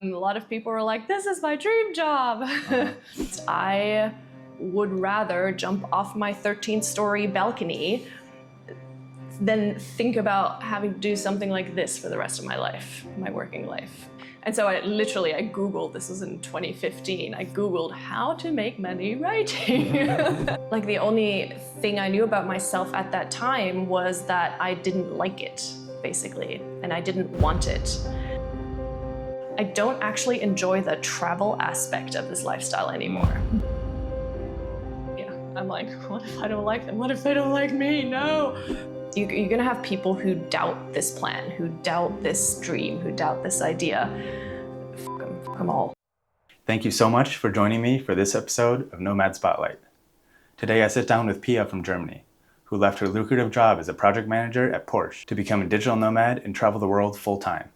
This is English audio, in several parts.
A lot of people were like, this is my dream job. I would rather jump off my 13th-story balcony than think about having to do something like this for the rest of my life, my working life. And so I Googled, this was in 2015, I Googled how to make money writing. Like the only thing I knew about myself at that time was that I didn't like it, basically, and I didn't want it. I don't actually enjoy the travel aspect of this lifestyle anymore. Yeah, I'm like, what if I don't like them? What if they don't like me? No. You're gonna have people who doubt this plan, who doubt this dream, who doubt this idea. Fuck them all. Thank you so much for joining me for this episode of Nomad Spotlight. Today I sit down with Pia from Germany, who left her lucrative job as a project manager at Porsche to become a digital nomad and travel the world full-time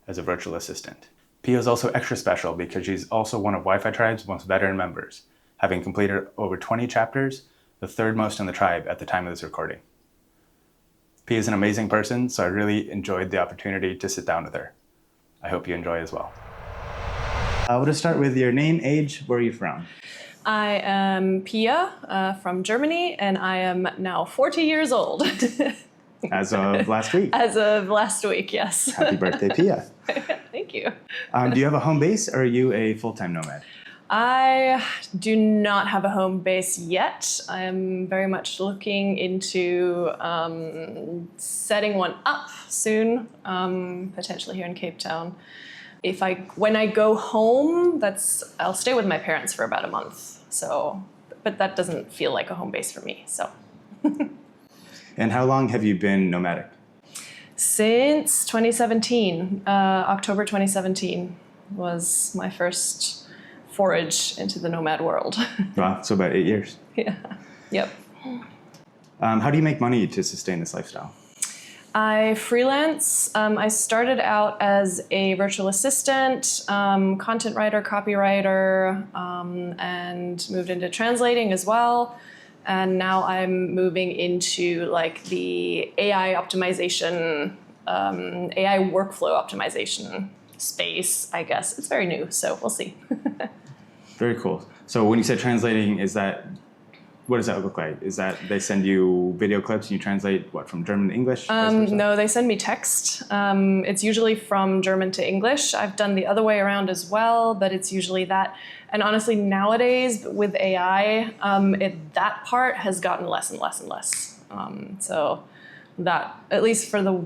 as a virtual assistant. Pia is also extra special because she's also one of Wi-Fi Tribe's most veteran members, having completed over 20 chapters, the third most in the tribe at the time of this recording. Pia is an amazing person, so I really enjoyed the opportunity to sit down with her. I hope you enjoy as well. We'll just start with your name, age, where are you from? I am Pia from Germany, and I am now 40 years old. As of last week. As of last week, yes. Happy birthday, Pia. Thank you. Do you have a home base, or are you a full-time nomad? I do not have a home base yet. I am very much looking into setting one up soon, potentially here in Cape Town. When I go home, I'll stay with my parents for about a month. So, but that doesn't feel like a home base for me. So. And how long have you been nomadic? Since 2017, October 2017 was my first forage into the nomad world. Wow, so about 8 years. Yeah, yep. How do you make money to sustain this lifestyle? I freelance. I started out as a virtual assistant, content writer, copywriter, and moved into translating as well. And now I'm moving into like the AI optimization, AI workflow optimization space, I guess. It's very new, so we'll see. Very cool. So when you say translating, what does that look like? Is that they send you video clips and you translate what, from German to English? No, they send me text. It's usually from German to English. I've done the other way around as well, but it's usually that. And honestly, nowadays with AI, that part has gotten less and less and less. So that, at least for the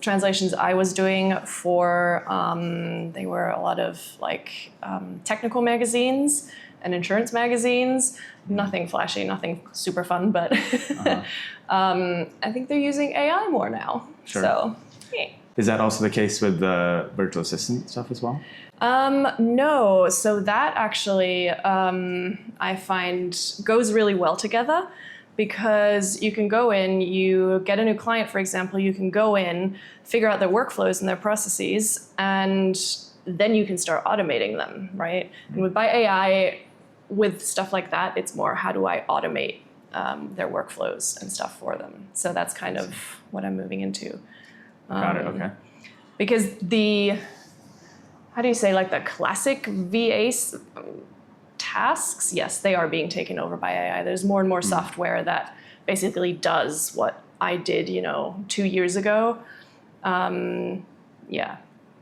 translations I was doing for, they were a lot of like technical magazines and insurance magazines. Nothing flashy, nothing super fun, but I think they're using AI more now. Sure. So, yeah. Is that also the case with the virtual assistant stuff as well? No, so that actually I find goes really well together, because you can go in, you get a new client, for example, you can go in, figure out their workflows and their processes, and then you can start automating them, right? And by AI, with stuff like that, it's more how do I automate their workflows and stuff for them. So that's kind of what I'm moving into. Got it, okay. Because how do you say, like the classic VA tasks, yes, they are being taken over by AI. There's more and more software that basically does what I did, 2 years ago. Yeah,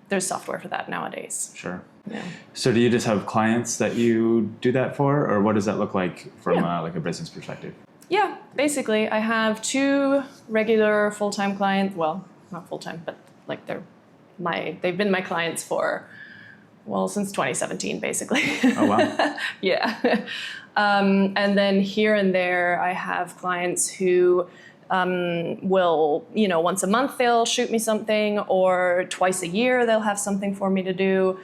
there's software for that nowadays. Sure. Yeah. So do you just have clients that you do that for, or what does that look like from like a business perspective? Yeah, basically I have 2 regular full-time clients. Well, not full-time, but like they've been my clients for, since 2017, basically. Oh, wow. Yeah. And then here and there, I have clients who will, once a month they'll shoot me something, or twice a year they'll have something for me to do.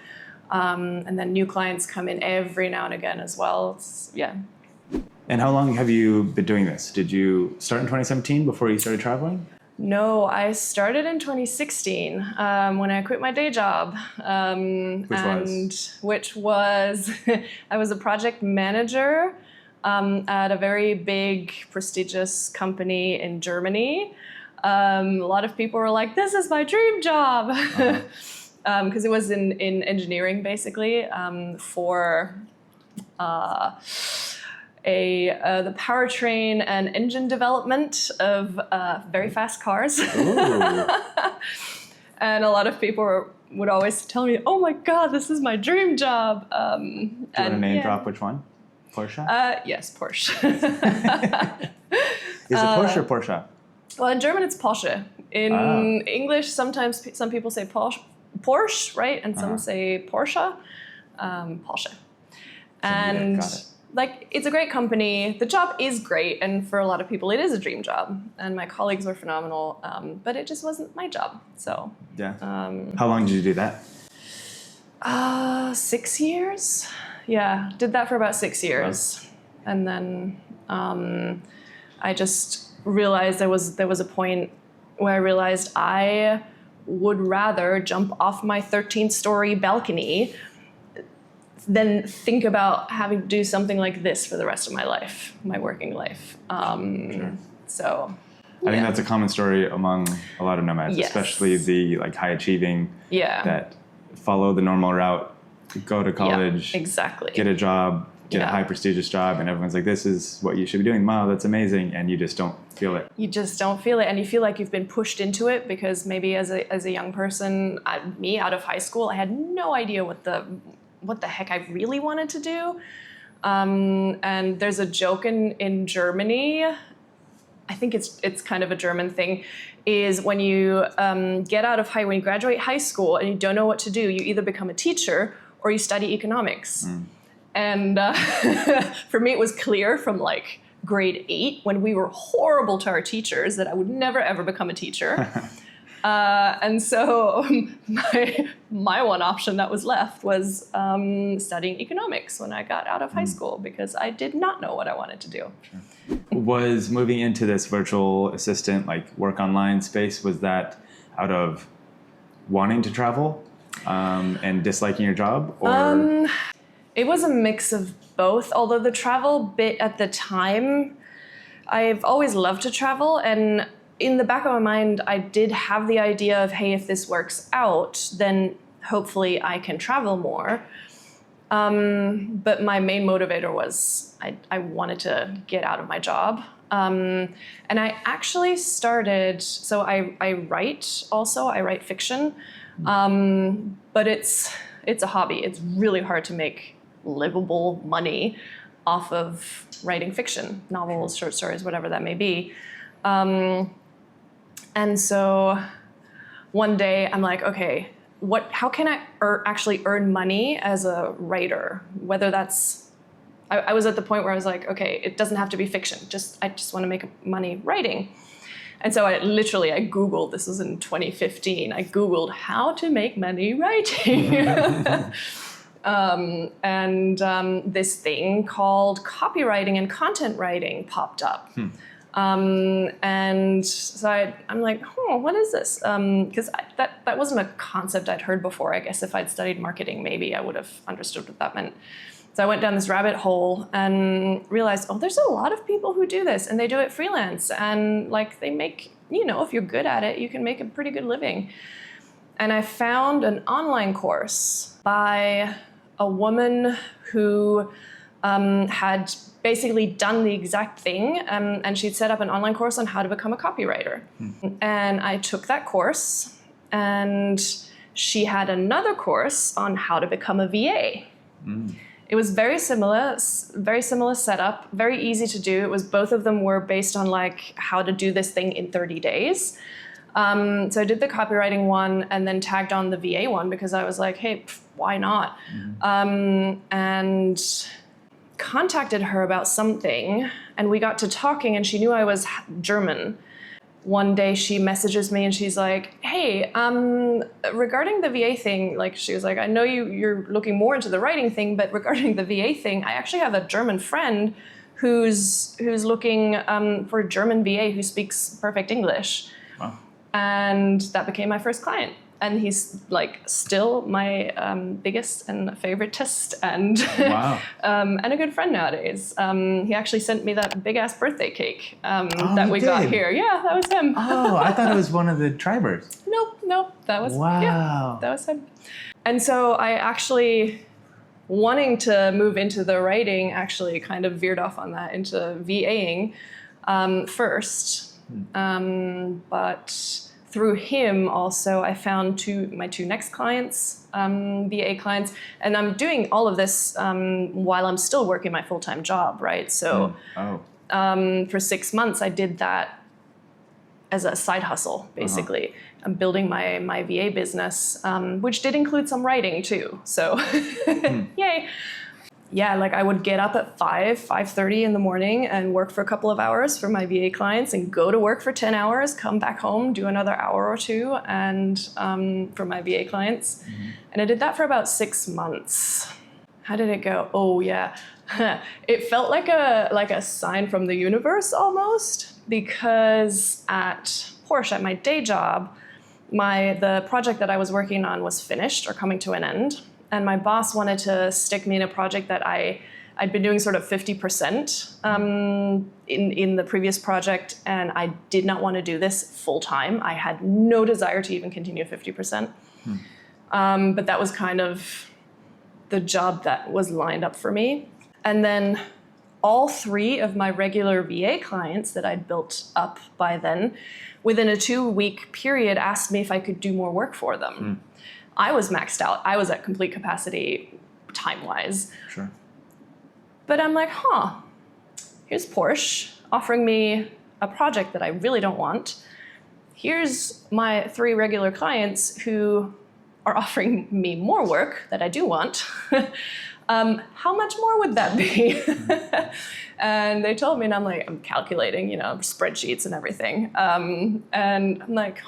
And then new clients come in every now and again as well. Yeah. And how long have you been doing this? Did you start in 2017 before you started traveling? No, I started in 2016 when I quit my day job. Which was I was a project manager at a very big, prestigious company in Germany. A lot of people were like, this is my dream job. because it was in engineering basically for the powertrain and engine development of very fast cars. And a lot of people would always tell me, "Oh my God, this is my dream job." Do you want to name drop which one? Porsche? Yes, Porsche. Is it Porsche or Porsche? Well, in German it's Porsche. In English, sometimes some people say Porsche, right? And some say Porsche. Porsche. And got it. like, it's a great company. The job is great, and for a lot of people, it is a dream job. And my colleagues were phenomenal, but it just wasn't my job. So yeah. How long did you do that? 6 years. Yeah, did that for about 6 years, and then I just realized there was a point where I realized I would rather jump off my 13th-story balcony than think about having to do something like this for the rest of my life, my working life. Sure. So I think that's a common story among a lot of nomads, especially the like high achieving that follow the normal route, go to college, exactly, get a job, get a high prestigious job, and everyone's like, this is what you should be doing. Wow, that's amazing. And you just don't feel it. You just don't feel it. And you feel like you've been pushed into it because maybe as a young person, me out of high school, I had no idea what the heck I really wanted to do. And there's a joke in Germany, I think it's kind of a German thing, is when you when you graduate high school and you don't know what to do, you either become a teacher or you study economics. And for me, it was clear from like grade 8 when we were horrible to our teachers that I would never ever become a teacher. And so my one option that was left was studying economics when I got out of high school, because I did not know what I wanted to do. Sure. Was moving into this virtual assistant, like work online space, was that out of wanting to travel and disliking your job? Or? It was a mix of both, although the travel bit at the time, I've always loved to travel, and in the back of my mind, I did have the idea of, hey, if this works out, then hopefully I can travel more. But my main motivator was I wanted to get out of my job. And I actually started, so I write also, I write fiction, but it's a hobby. It's really hard to make livable money off of writing fiction, novels, short stories, whatever that may be. And so one day I'm like, okay, how can I actually earn money as a writer? Whether that's, I was at the point where I was like, okay, it doesn't have to be fiction. I just want to make money writing. And so I Googled, this was in 2015, I Googled how to make money writing. This thing called copywriting and content writing popped up. And so I'm like, what is this? Because that wasn't a concept I'd heard before. I guess if I'd studied marketing, maybe I would have understood what that meant. So I went down this rabbit hole and realized, there's a lot of people who do this, and they do it freelance, and like they make, if you're good at it, you can make a pretty good living. And I found an online course by a woman who had basically done the exact thing, and she'd set up an online course on how to become a copywriter. And I took that course, and she had another course on how to become a VA. It was very similar setup, very easy to do. It was, both of them were based on like how to do this thing in 30 days. So I did the copywriting one and then tagged on the VA one because I was like, hey, why not? And contacted her about something, and we got to talking, and she knew I was German. One day she messages me and she's like, hey, regarding the VA thing, like she was like, I know you're looking more into the writing thing, but regarding the VA thing, I actually have a German friend who's looking for a German VA who speaks perfect English. Wow. And that became my first client. And he's like still my biggest and favoritist and Wow. and a good friend nowadays. He actually sent me that big ass birthday cake Oh, that he we got did? here. Yeah, that was him. Oh, I thought it was one of the Tribers. Nope, that was Wow. yeah, that was him. And so I actually, wanting to move into the writing, actually kind of veered off on that into VAing first. But through him also, I found my two next clients, VA clients, and I'm doing all of this while I'm still working my full-time job, right? So for 6 months, I did that as a side hustle, basically. I'm building my VA business, which did include some writing too. So, yay. Yeah, like I would get up at 5:30 in the morning and work for a couple of hours for my VA clients and go to work for 10 hours, come back home, do another hour or two and for my VA clients. And I did that for about 6 months. How did it go? Oh yeah, it felt like a sign from the universe almost, because at Porsche, at my day job, the project that I was working on was finished or coming to an end. And my boss wanted to stick me in a project that I'd been doing sort of 50% in the previous project, and I did not want to do this full time. I had no desire to even continue 50%. But that was kind of the job that was lined up for me. And then all 3 of my regular VA clients that I'd built up by then, within a 2-week period, asked me if I could do more work for them. I was maxed out. I was at complete capacity time-wise. Sure. But I'm like, here's Porsche offering me a project that I really don't want. Here's my 3 regular clients who are offering me more work that I do want. How much more would that be? And they told me, and I'm calculating, spreadsheets and everything. And I'm like,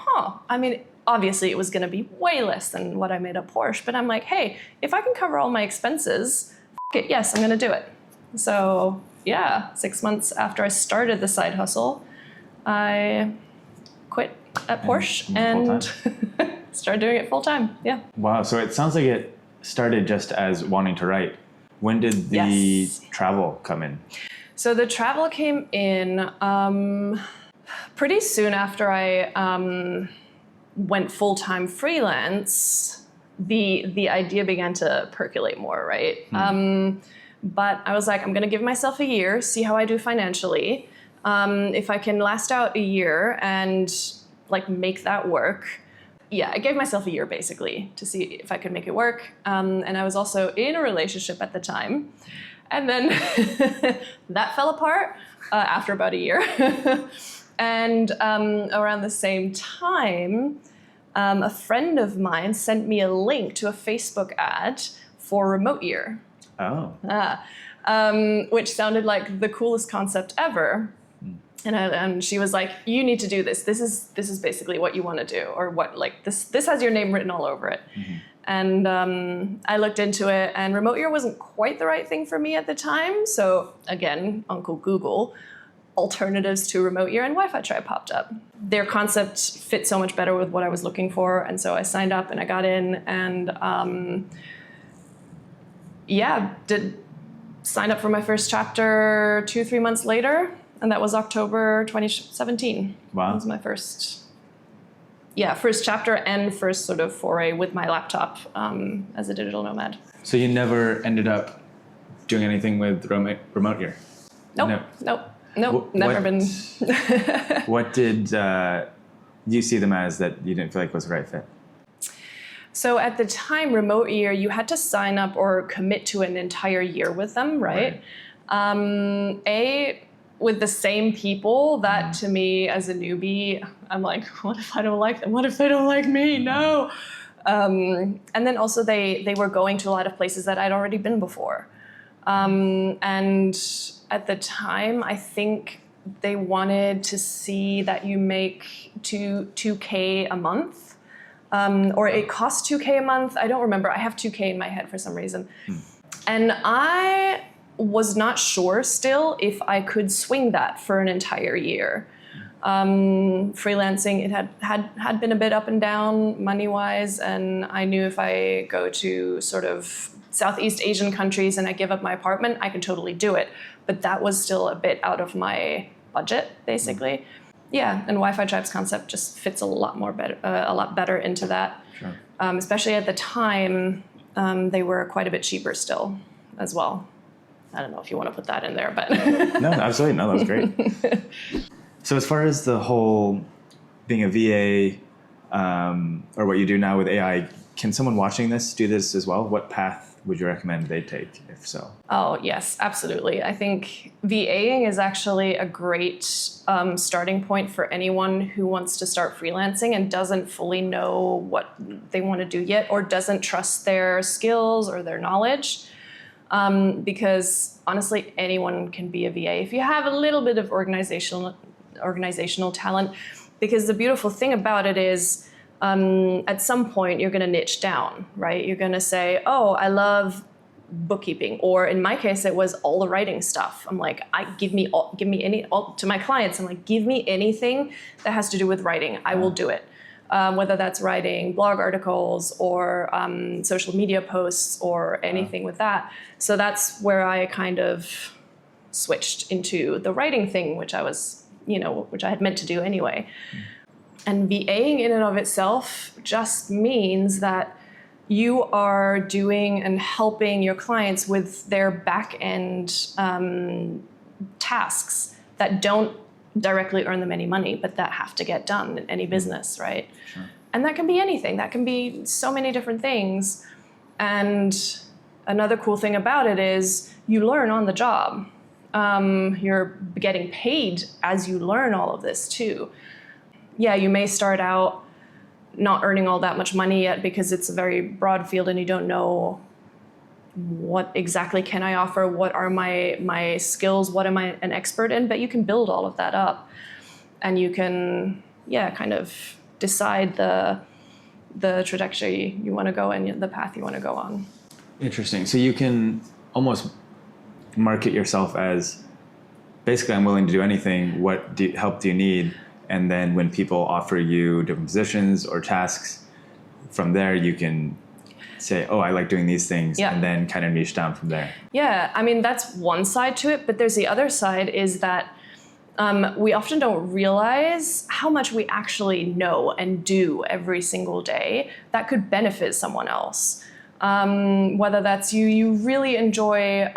I mean, obviously it was going to be way less than what I made at Porsche, but I'm like, hey, if I can cover all my expenses, it, yes, I'm going to do it. So yeah, 6 months after I started the side hustle, I quit at Porsche and started doing it full time. Yeah. Wow. So it sounds like it started just as wanting to write. When did the travel come in? So the travel came in pretty soon after I went full-time freelance. The idea began to percolate more, right? But I was like, I'm going to give myself a year, see how I do financially. If I can last out a year and like make that work. Yeah, I gave myself a year basically to see if I could make it work. And I was also in a relationship at the time. And then that fell apart after about a year. And around the same time, a friend of mine sent me a link to a Facebook ad for Remote Year. Oh. Which sounded like the coolest concept ever. And she was like, you need to do this. This is basically what you want to do, or what, like this has your name written all over it. And I looked into it, and Remote Year wasn't quite the right thing for me at the time. So again, Uncle Google, alternatives to Remote Year, and Wi-Fi Tribe popped up. Their concept fit so much better with what I was looking for, and so I signed up and I got in, and did sign up for my first chapter 2-3 months later, and that was October 2017. Wow. That was my first chapter and first sort of foray with my laptop as a digital nomad. So you never ended up doing anything with Remote Year? Nope, never been. What did you see them as that you didn't feel like was the right fit? So at the time, Remote Year, you had to sign up or commit to an entire year with them, right? With the same people, that to me as a newbie, I'm like, what if I don't like them? What if they don't like me? No. And then also they were going to a lot of places that I'd already been before. And at the time, I think they wanted to see that you make $2K a month, or it costs $2K a month. I don't remember. I have $2K in my head for some reason. And I was not sure still if I could swing that for an entire year. Freelancing, it had been a bit up and down money-wise, and I knew if I go to sort of Southeast Asian countries and I give up my apartment, I can totally do it. But that was still a bit out of my budget, basically. Yeah, and Wi-Fi Tribe's concept just fits a lot better into that. Sure. Especially at the time, they were quite a bit cheaper still, as well. I don't know if you want to put that in there, but No, absolutely, no, that was great. So as far as the whole being a VA or what you do now with AI, can someone watching this do this as well? What path would you recommend they take, if so? Oh, yes, absolutely. I think VAing is actually a great starting point for anyone who wants to start freelancing and doesn't fully know what they want to do yet, or doesn't trust their skills or their knowledge. Because honestly, anyone can be a VA if you have a little bit of organizational talent. Because the beautiful thing about it is, at some point you're going to niche down, right? You're going to say, oh, I love bookkeeping, or in my case, it was all the writing stuff. I'm like, give me to my clients. I'm like, give me anything that has to do with writing. I will do it. Whether that's writing blog articles or social media posts or anything with that. So that's where I kind of switched into the writing thing, which I had meant to do anyway. And VAing in and of itself just means that you are doing and helping your clients with their back-end tasks that don't directly earn them any money, but that have to get done in any business, right? Sure. And that can be anything. That can be so many different things. And another cool thing about it is you learn on the job. You're getting paid as you learn all of this too. Yeah, you may start out not earning all that much money yet because it's a very broad field and you don't know what exactly can I offer, what are my skills, what am I an expert in, but you can build all of that up. And you can, kind of decide the trajectory you want to go in, the path you want to go on. Interesting. So you can almost market yourself as, basically, I'm willing to do anything. What help do you need? And then when people offer you different positions or tasks, from there you can say, oh, I like doing these things, and then kind of niche down from there. Yeah, I mean, that's one side to it, but there's the other side is that we often don't realize how much we actually know and do every single day that could benefit someone else. Whether that's you really enjoy,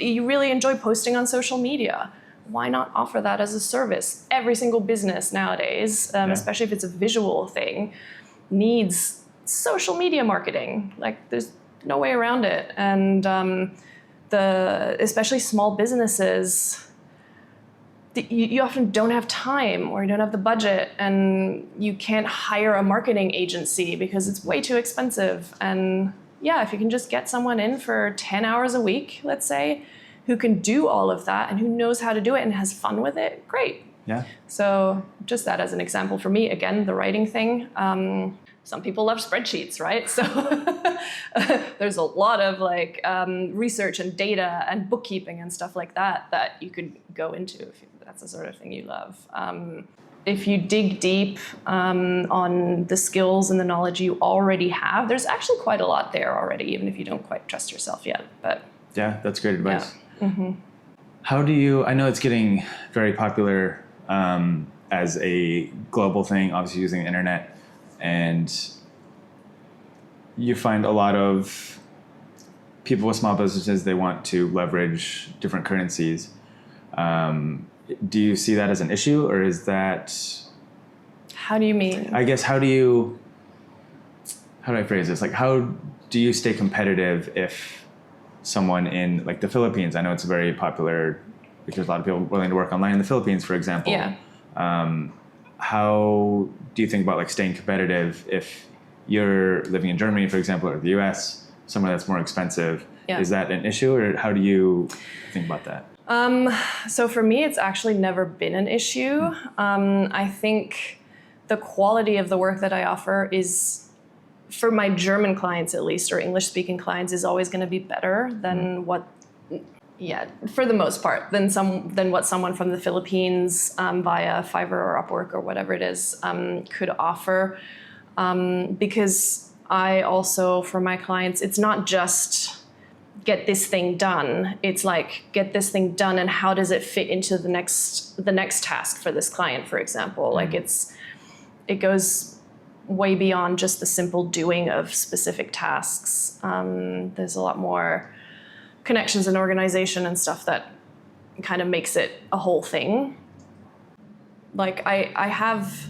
you really enjoy posting on social media. Why not offer that as a service? Every single business nowadays, especially if it's a visual thing, needs social media marketing. Like, there's no way around it. And especially small businesses, you often don't have time, or you don't have the budget, and you can't hire a marketing agency because it's way too expensive. And if you can just get someone in for 10 hours a week, let's say, who can do all of that and who knows how to do it and has fun with it, great. Yeah. So just that as an example for me, again, the writing thing. Some people love spreadsheets, right? So there's a lot of research and data and bookkeeping and stuff like that you could go into if that's the sort of thing you love. If you dig deep on the skills and the knowledge you already have, there's actually quite a lot there already, even if you don't quite trust yourself yet. But yeah, that's great advice. Yeah. Mm-hmm. How do you, I know it's getting very popular as a global thing, obviously using the internet, and you find a lot of people with small businesses, they want to leverage different currencies. Do you see that as an issue, or is that... How do you mean? I guess, how do I phrase this? Like, how do you stay competitive if someone in the Philippines, I know it's very popular because there's a lot of people willing to work online in the Philippines, for example. Yeah. How do you think about staying competitive if you're living in Germany, for example, or the US, somewhere that's more expensive? Yeah. Is that an issue, or how do you think about that? So for me, it's actually never been an issue. I think the quality of the work that I offer is, for my German clients at least, or English-speaking clients, is always going to be better than what Yeah, for the most part, than what someone from the Philippines via Fiverr or Upwork or whatever it is could offer. Because I also, for my clients, it's not just get this thing done. It's like, get this thing done, and how does it fit into the next task for this client, for example. Like it goes way beyond just the simple doing of specific tasks. There's a lot more connections and organization and stuff that kind of makes it a whole thing. Like I have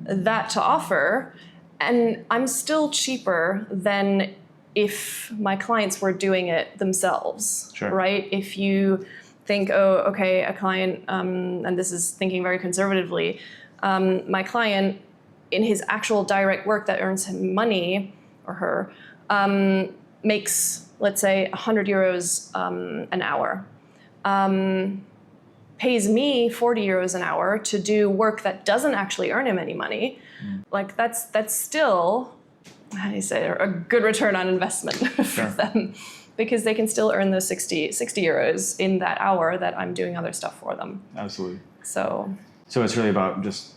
that to offer, and I'm still cheaper than if my clients were doing it themselves, Sure. Right? If you think, oh, okay, a client, and this is thinking very conservatively, my client in his actual direct work that earns him money, or her, makes, let's say, 100 euros an hour, pays me 40 euros an hour to do work that doesn't actually earn him any money. Like that's still, how do you say, a good return on investment for them, because they can still earn those 60 euros in that hour that I'm doing other stuff for them. Absolutely. So it's really about just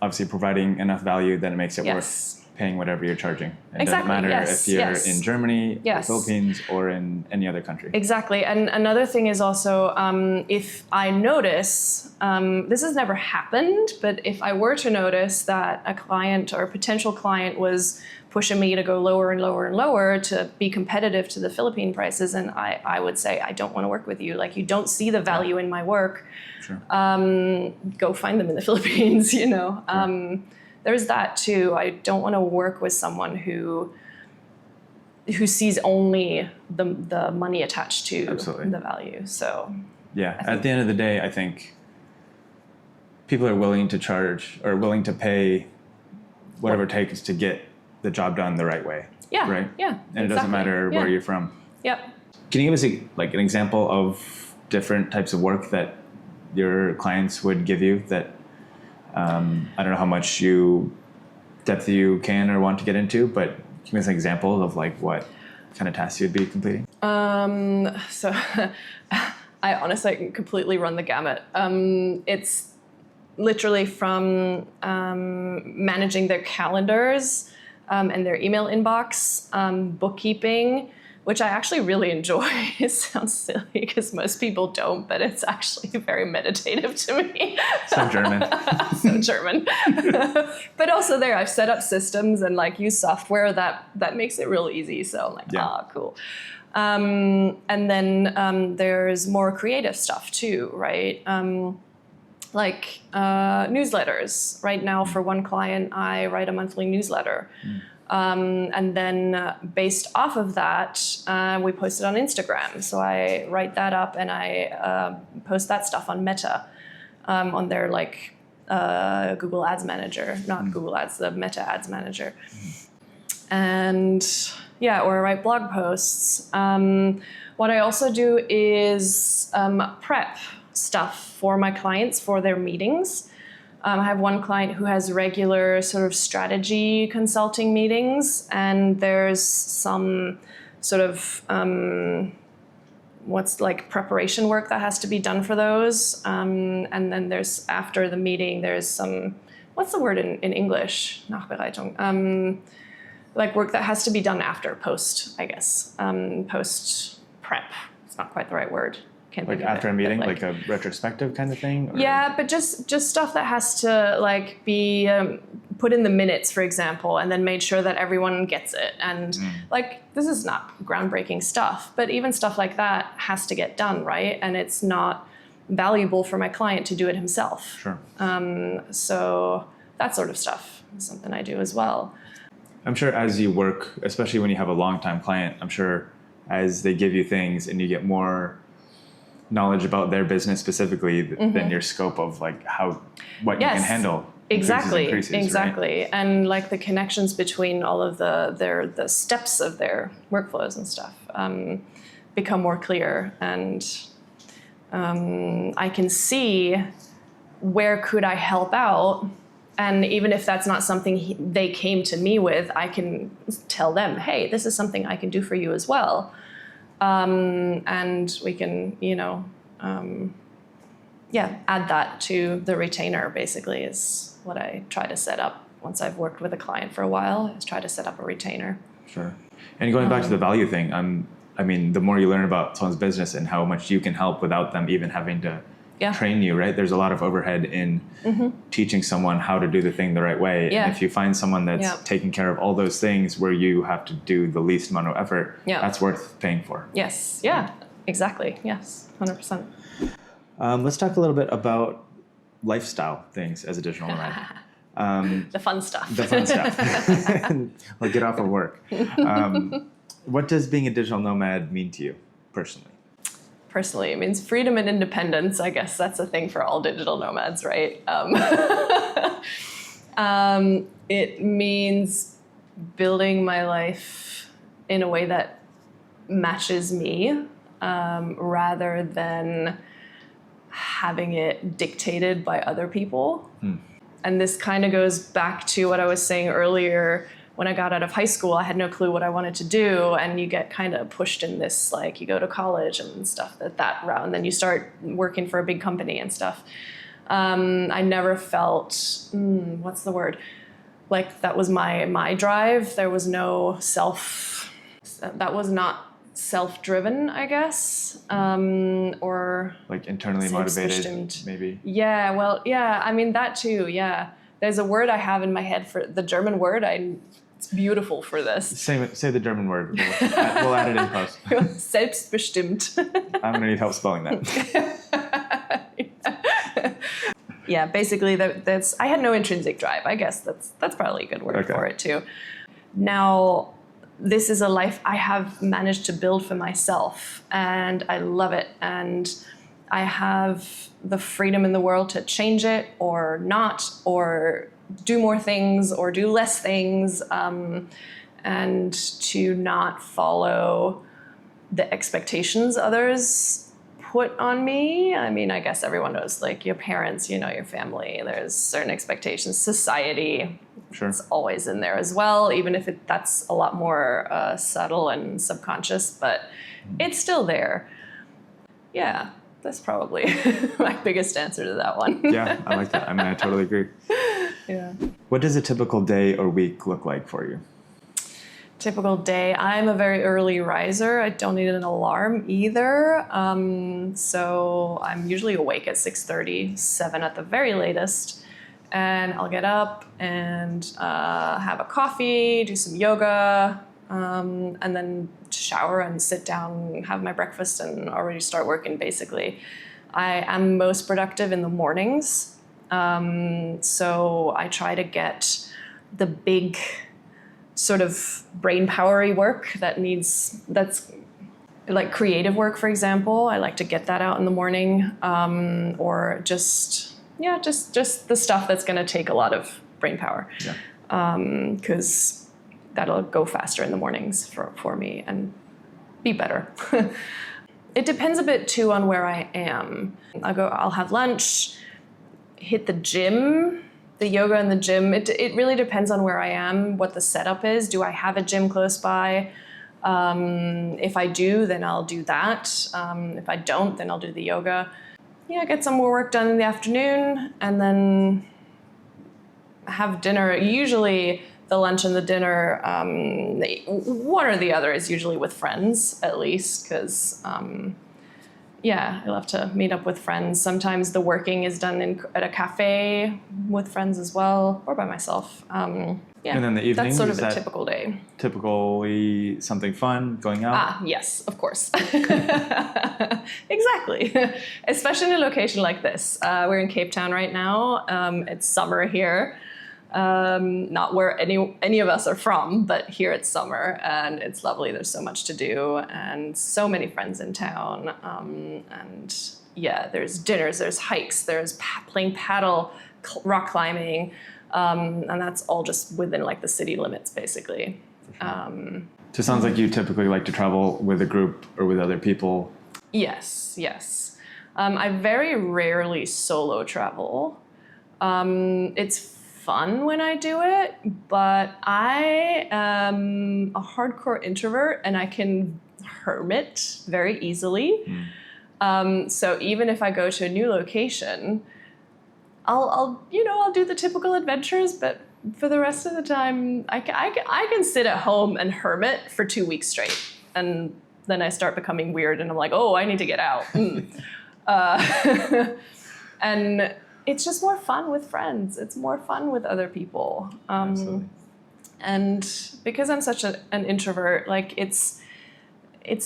obviously providing enough value that it makes it Yes. worth paying whatever you're charging. It Exactly, doesn't matter yes, if you're yes. in Germany, the Yes. Philippines, or in any other country. Exactly. And another thing is also, if I notice, this has never happened, but if I were to notice that a client or a potential client was pushing me to go lower and lower and lower to be competitive to the Philippine prices, and I would say, I don't want to work with you. Like, you don't see the value in my work. Sure. Go find them in the Philippines, you know. There's that too. I don't want to work with someone who sees only the money attached to Absolutely. the value. So Yeah, at the end of the day, I think people are willing to charge or willing to pay whatever it takes to get the job done the right way. yeah, Right? yeah, And it doesn't matter where you're from. Yep. Can you give us an example of different types of work that your clients would give you that I don't know how much depth you can or want to get into, but give us an example of like what kind of tasks you'd be completing. So I honestly can completely run the gamut. It's literally from managing their calendars and their email inbox, bookkeeping, which I actually really enjoy. It sounds silly because most people don't, but it's actually very meditative to me. So German. So German. But also there, I've set up systems and like use software that makes it real easy. So I'm like, cool. And then there's more creative stuff too, right? Like newsletters. Right now for one client, I write a monthly newsletter. And then based off of that, we post it on Instagram. So I write that up and I post that stuff on Meta, on their like Google Ads Manager, not Google Ads, the Meta Ads Manager. And yeah, or I write blog posts. What I also do is prep stuff for my clients for their meetings. I have one client who has regular sort of strategy consulting meetings, and there's some sort of what's like preparation work that has to be done for those. And then there's after the meeting, there's some, what's the word in English? Nachbereitung. Like work that has to be done after, post, I guess. Post prep. It's not quite the right word. Can't Like think of after it, a meeting, but like a retrospective kind of thing? Or? Yeah, but just stuff that has to like be put in the minutes, for example, and then made sure that everyone gets it. And like, this is not groundbreaking stuff, but even stuff like that has to get done, right? And it's not valuable for my client to do it himself. Sure. So that sort of stuff is something I do as well. I'm sure as you work, especially when you have a long-time client, I'm sure as they give you things and you get more knowledge about their business specifically, then your scope of like what you can handle increases, exactly. Right? And like the connections between all of the steps of their workflows and stuff become more clear, and I can see where could I help out. And even if that's not something they came to me with, I can tell them, hey, this is something I can do for you as well. And we can, add that to the retainer, basically, is what I try to set up once I've worked with a client for a while, is try to set up a retainer. Sure. And going back to the value thing, I mean, the more you learn about someone's business and how much you can help without them even having to train you, right? There's a lot of overhead in teaching someone how to do the thing the right way. Yeah. And if you find someone that's taking care of all those things where you have to do the least amount of effort, that's worth paying for. Yes. Yeah, exactly. Yes, 100%. Let's talk a little bit about lifestyle things as a digital nomad. The fun stuff. The fun stuff. Like get off of work. What does being a digital nomad mean to you personally? Personally, it means freedom and independence. I guess that's a thing for all digital nomads, right? It means building my life in a way that matches me, rather than having it dictated by other people. And this kind of goes back to what I was saying earlier. When I got out of high school, I had no clue what I wanted to do, and you get kind of pushed in this, like, you go to college and stuff, that route, and then you start working for a big company and stuff. I never felt, what's the word? Like, that was my drive. There was no that was not self-driven, I guess, or like internally motivated, maybe. Yeah, well, yeah, I mean, that too, yeah. There's a word I have in my head for the German word. It's beautiful for this. Say the German word. We'll add it in post. Selbstbestimmt. I'm going to need help spelling that. Yeah, basically, that's. I had no intrinsic drive. I guess that's probably a good word for it too. Now, this is a life I have managed to build for myself, and I love it. And I have the freedom in the world to change it or not, or do more things or do less things, and to not follow the expectations others put on me. I mean, I guess everyone knows, like, your parents, your family, there's certain expectations, society. Sure. It's always in there as well, even if that's a lot more subtle and subconscious, but it's still there. Yeah. That's probably my biggest answer to that one. Yeah, I like that. I mean, I totally agree. Yeah. What does a typical day or week look like for you? Typical day. I'm a very early riser. I don't need an alarm either. So I'm usually awake at 6:30, 7 at the very latest. And I'll get up and have a coffee, do some yoga, and then shower and sit down, have my breakfast, and already start working, basically. I am most productive in the mornings. So I try to get the big sort of brain powery work that's like creative work, for example. I like to get that out in the morning, or just the stuff that's going to take a lot of brain power. Yeah. 'Cause that'll go faster in the mornings for me and be better. It depends a bit too on where I am. I'll have lunch, hit the gym, the yoga and the gym. It really depends on where I am, what the setup is. Do I have a gym close by? If I do, then I'll do that. If I don't, then I'll do the yoga. Yeah, get some more work done in the afternoon, and then have dinner. Usually the lunch and the dinner, one or the other is usually with friends, at least, because, I love to meet up with friends. Sometimes the working is done at a cafe with friends as well, or by myself. And then the evening, that's sort of a typical day. Typically something fun, going out? Yes, of course. Exactly. Especially in a location like this. We're in Cape Town right now. It's summer here. Not where any of us are from, but here it's summer and it's lovely. There's so much to do and so many friends in town. And yeah, there's dinners, there's hikes, there's playing paddle, rock climbing, and that's all just within like the city limits, basically. Sure. So it sounds like you typically like to travel with a group or with other people. Yes. I very rarely solo travel. It's fun when I do it, but I am a hardcore introvert and I can hermit very easily. So even if I go to a new location, I'll do the typical adventures, but for the rest of the time, I can sit at home and hermit for 2 weeks straight. And then I start becoming weird and I'm like, oh, I need to get out. And it's just more fun with friends. It's more fun with other people. And because I'm such an introvert, like it's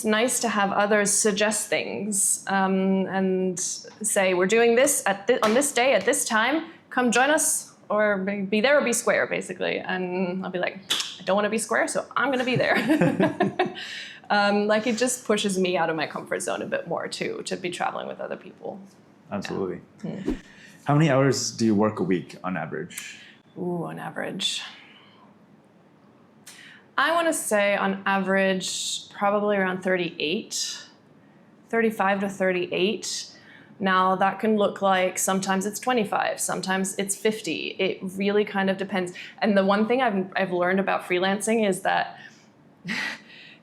nice to have others suggest things and say, we're doing this on this day at this time, come join us, or be there or be square, basically. And I'll be like, I don't want to be square, so I'm going to be there. Like it just pushes me out of my comfort zone a bit more too, to be traveling with other people. Absolutely. Yeah. How many hours do you work a week on average? Ooh, on average. I want to say on average, probably around 35 to 38. Now that can look like sometimes it's 25, sometimes it's 50. It really kind of depends. And the one thing I've learned about freelancing is that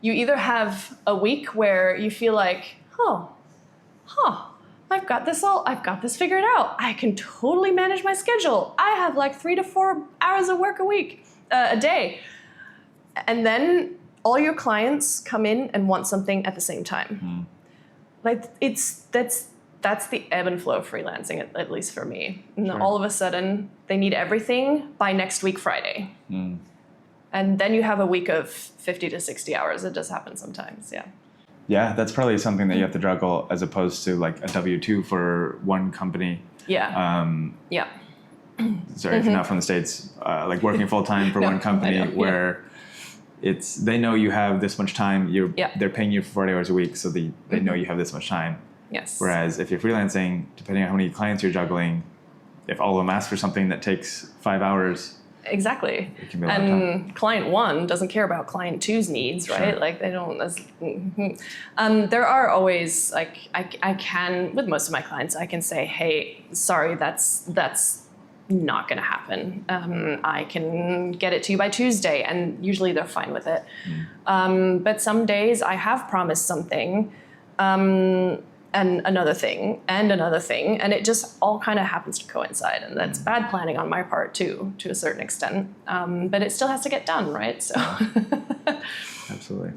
you either have a week where you feel like, I've got this figured out. I can totally manage my schedule. I have like 3 to 4 hours of work a day. And then all your clients come in and want something at the same time. Like that's the ebb and flow of freelancing, at least for me. And Sure. All of a sudden, they need everything by next week Friday. And then you have a week of 50 to 60 hours. It does happen sometimes, yeah. Yeah, that's probably something that you have to juggle as opposed to like a W-2 for one company. Yeah. Yeah. Sorry, if you're not from the States, like working full-time for one company where they know you have this much time. They're paying you for 40 hours a week, so they know you have this much time. Yes. Whereas if you're freelancing, depending on how many clients you're juggling, if all of them ask for something that takes 5 hours, exactly. it can be a lot of time. Client 1 doesn't care about client 2's needs, right? Sure. Like they don't. There are always like I can with most of my clients I can say, hey, sorry, that's not going to happen. I can get it to you by Tuesday, and usually they're fine with it. But some days I have promised something, and another thing, and it just all kind of happens to coincide, and that's bad planning on my part too, to a certain extent. But it still has to get done, right? So, Absolutely.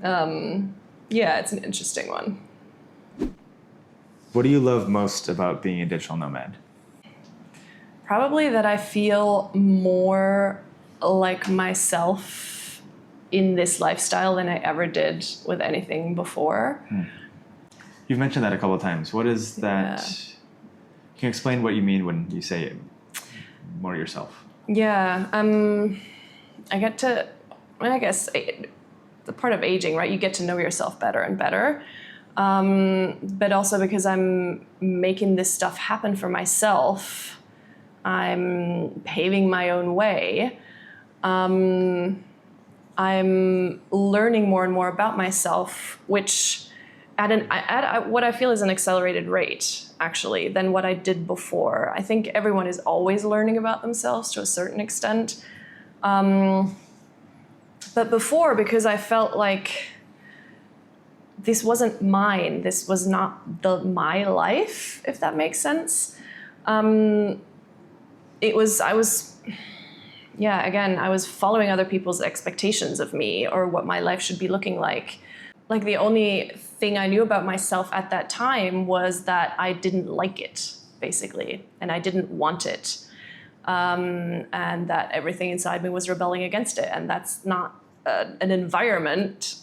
Yeah, it's an interesting one. What do you love most about being a digital nomad? Probably that I feel more like myself in this lifestyle than I ever did with anything before. You've mentioned that a couple of times. What is that? Yeah. Can you explain what you mean when you say more yourself? Yeah. I guess the part of aging, right? You get to know yourself better and better. But also because I'm making this stuff happen for myself, I'm paving my own way. I'm learning more and more about myself, which at what I feel is an accelerated rate, actually, than what I did before. I think everyone is always learning about themselves to a certain extent. But before, because I felt like this wasn't mine, this was not my life, if that makes sense. I was following other people's expectations of me or what my life should be looking like. Like the only thing I knew about myself at that time was that I didn't like it, basically, and I didn't want it. And that everything inside me was rebelling against it. And that's not an environment,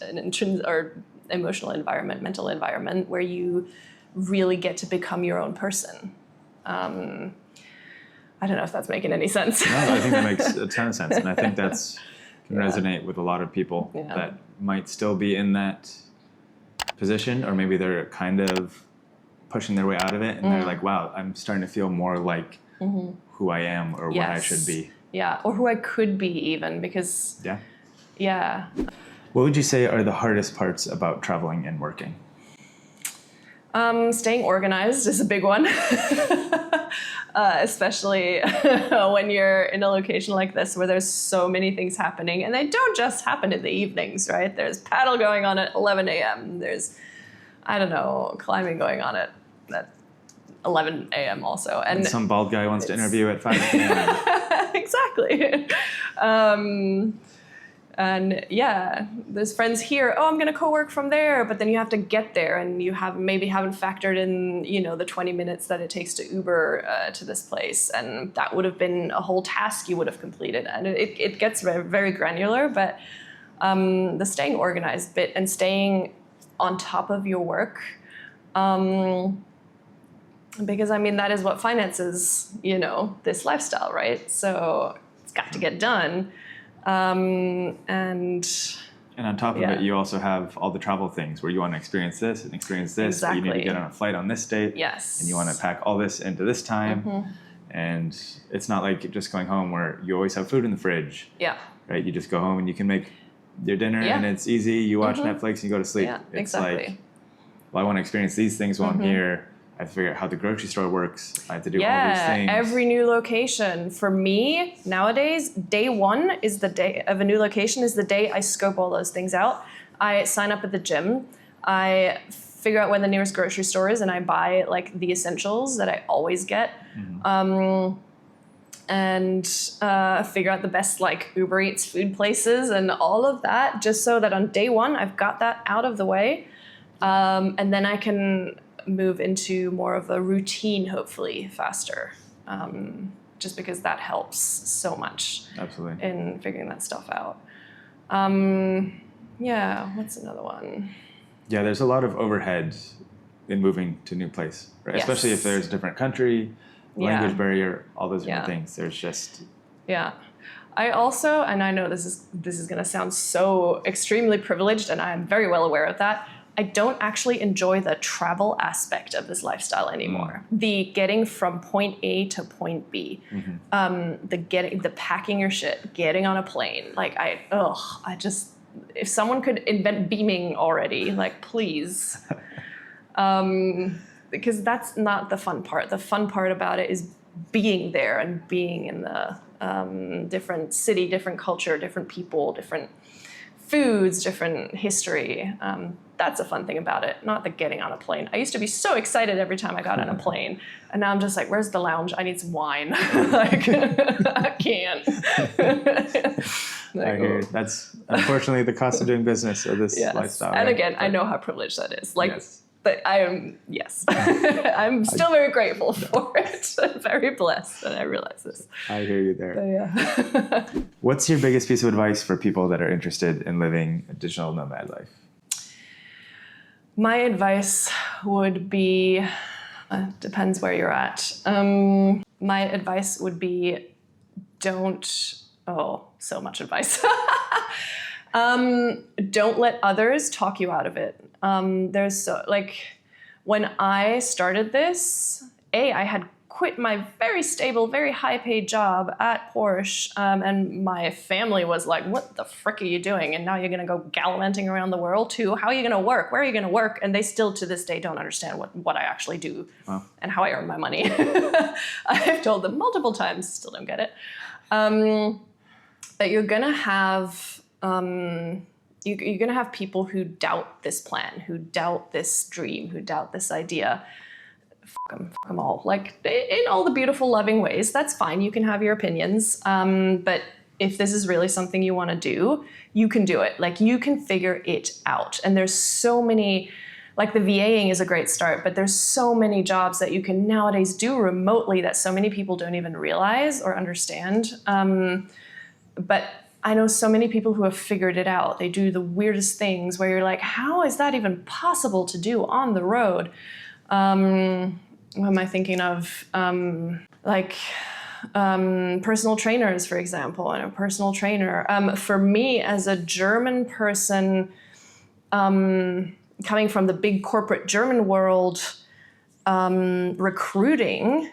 or emotional environment, mental environment, where you really get to become your own person. I don't know if that's making any sense. No, I think that makes a ton of sense. And I think that's can resonate with a lot of people that might still be in that position, or maybe they're kind of pushing their way out of it. And they're like, wow, I'm starting to feel more like who I am or what I should be. Yeah, or who I could be even, because... Yeah. What would you say are the hardest parts about traveling and working? Staying organized is a big one. especially when you're in a location like this where there's so many things happening, and they don't just happen in the evenings, right? There's paddle going on at 11 a.m. There's, I don't know, climbing going on at 11 a.m. also. And some bald guy wants to interview at 5 p.m. Exactly. And yeah, there's friends here. Oh, I'm going to co-work from there. But then you have to get there, and you maybe haven't factored in, the 20 minutes that it takes to Uber to this place. And that would have been a whole task you would have completed. And it gets very, very granular, but the staying organized bit and staying on top of your work, because I mean, that is what finances, this lifestyle, right? So it's got to get done. And on top of it, you also have all the travel things where you want to experience this and experience this. Exactly. You need to get on a flight on this date. Yes. And you want to pack all this into this time. Mm-hmm. And it's not like just going home where you always have food in the fridge. Yeah. Right? You just go home and you can make your dinner and it's easy. You watch Netflix and you go to sleep. Yeah, it's exactly. like, well, I want to experience these things while I'm here. I have to figure out how the grocery store works. I have to do all these things. Yeah, every new location. For me, nowadays, day one is the day of a new location is the day I scope all those things out. I sign up at the gym. I figure out where the nearest grocery store is, and I buy like the essentials that I always get. And figure out the best like Uber Eats food places and all of that, just so that on day one, I've got that out of the way. And then I can move into more of a routine, hopefully faster, just because that helps so much. Absolutely. In figuring that stuff out. What's another one? Yeah, there's a lot of overhead in moving to a new place, right? Yes. Especially if there's a different country, language barrier, all those different things. There's just... Yeah. I also, and I know this is going to sound so extremely privileged, and I'm very well aware of that, I don't actually enjoy the travel aspect of this lifestyle anymore. The getting from point A to point B, the packing your shit, getting on a plane. Like if someone could invent beaming already, like please, because that's not the fun part. The fun part about it is being there and being in the different city, different culture, different people, different foods, different history. That's a fun thing about it, not the getting on a plane. I used to be so excited every time I got on a plane, and now I'm just like, where's the lounge? I need some wine. Like, I can't. I hear it. That's unfortunately the cost of doing business of this lifestyle. And again, I know how privileged that is. Like, but I am, I'm still very grateful for it. I'm very blessed that I realize this. I hear you there. But yeah. What's your biggest piece of advice for people that are interested in living a digital nomad life? My advice would be, depends where you're at. My advice would be so much advice. Don't let others talk you out of it. When I started this, I had quit my very stable, very high-paid job at Porsche, and my family was like, what the frick are you doing? And now you're going to go gallivanting around the world too? How are you going to work? Where are you going to work? And they still, to this day, don't understand what I actually do and how I earn my money. I've told them multiple times, still don't get it. But you're going to have... you're going to have people who doubt this plan, who doubt this dream, who doubt this idea. Fuck them all. Like, in all the beautiful, loving ways, that's fine. You can have your opinions. But if this is really something you want to do, you can do it. Like, you can figure it out. And there's so many, like the VAing is a great start, but there's so many jobs that you can nowadays do remotely that so many people don't even realize or understand. But I know so many people who have figured it out. They do the weirdest things where you're like, how is that even possible to do on the road? What am I thinking of? Personal trainers, for example, and a personal trainer. For me, as a German person, coming from the big corporate German world, recruiting,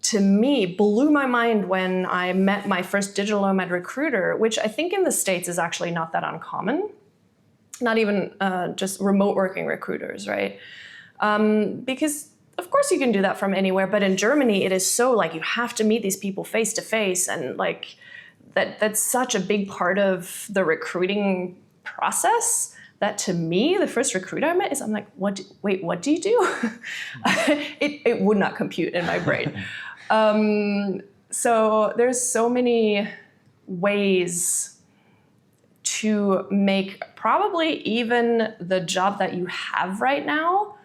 to me, blew my mind when I met my first digital nomad recruiter, which I think in the States is actually not that uncommon. Not even just remote working recruiters, right? Because of course you can do that from anywhere, but in Germany it is so like you have to meet these people face to face, and like that's such a big part of the recruiting process that to me, the first recruiter I met is I'm like, what do you do? it would not compute in my brain. So there's so many ways to make probably even the job that you have right now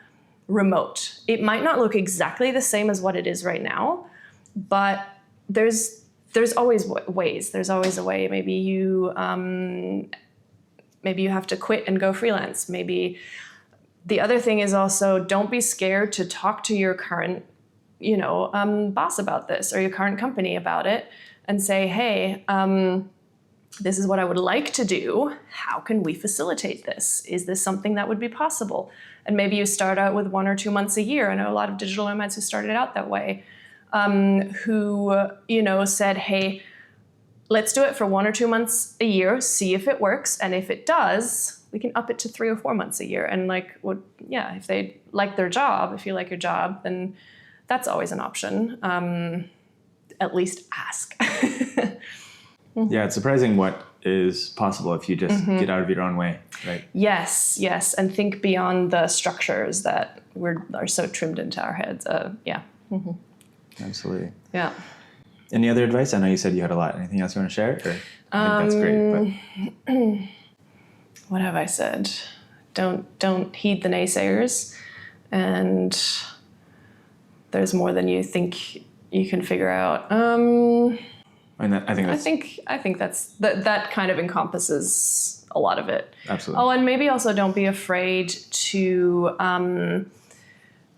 remote. It might not look exactly the same as what it is right now, but there's always ways. There's always a way. Maybe you have to quit and go freelance. Maybe the other thing is also don't be scared to talk to your current, boss about this, or your current company about it, and say, hey, this is what I would like to do. How can we facilitate this? Is this something that would be possible? And maybe you start out with 1 or 2 months a year. I know a lot of digital nomads who started out that way, who, said, hey, let's do it for 1 or 2 months a year, see if it works. And if it does, we can up it to 3 or 4 months a year. And if they like their job, if you like your job, then that's always an option. At least ask. Yeah, it's surprising what is possible if you just get out of your own way, right? Yes, and think beyond the structures that are so trimmed into our heads. Yeah. Mm-hmm. Absolutely. Yeah. Any other advice? I know you said you had a lot. Anything else you want to share? Or, I think that's great. But what have I said? Don't heed the naysayers, and there's more than you think you can figure out. I think that kind of encompasses a lot of it. Absolutely. Oh, and maybe also don't be afraid to